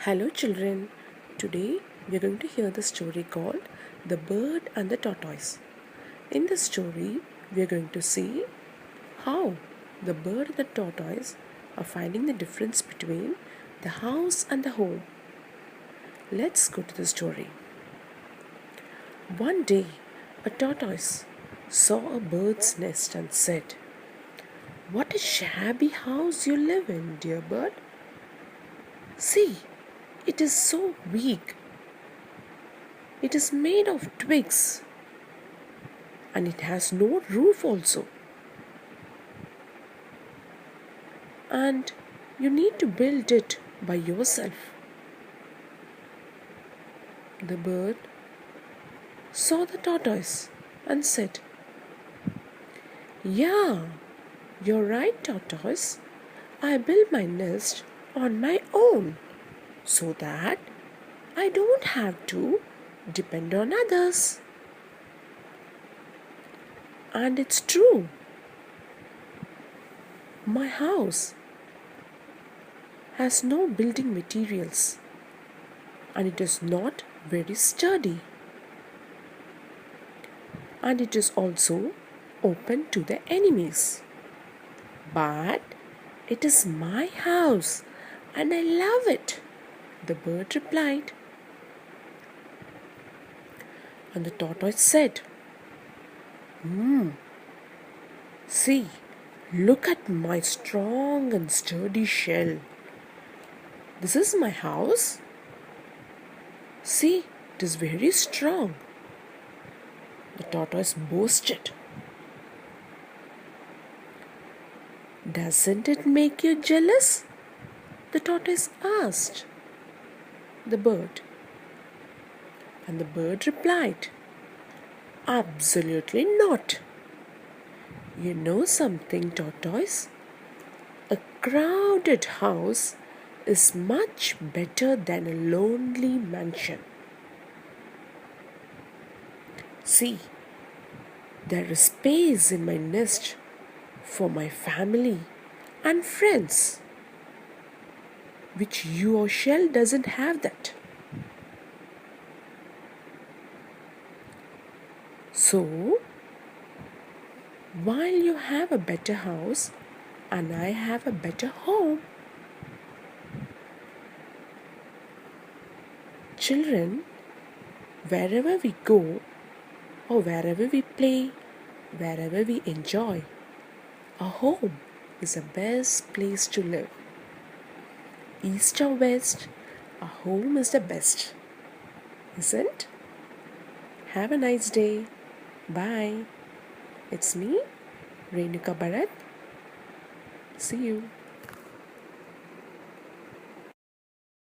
Hello children, today we are going to hear the story called The Bird and the Tortoise. In this story, we are going to see how the bird and the tortoise are finding the difference between the house and the home. Let's go to the story. One day, a tortoise saw a bird's nest and said, "What a shabby house you live in, dear bird. See, it is so weak. It is made of twigs and it has no roof also. And you need to build it by yourself." The bird saw the tortoise and said, "Yeah, you're right, tortoise. I build my nest on my own so that I don't have to depend on others." And it's true. My house has no building materials and it is not very sturdy. And it is also open to the enemies. But it is my house and I love it, the bird replied. And the tortoise said, See, look at my strong and sturdy shell. This is my house. See, it is very strong." The tortoise boasted. "Doesn't it make you jealous?" the tortoise asked the bird. And the bird replied, "Absolutely not. You know something, tortoise? A crowded house is much better than a lonely mansion. See, there is space in my nest for my family and friends, which your shell doesn't have that. So, while you have a better house and I have a better home." Children, wherever we go or wherever we play, wherever we enjoy, a home is the best place to live. East or west, a home is the best, isn't? Have a nice day. Bye. It's me, Renuka, Bharath. See you.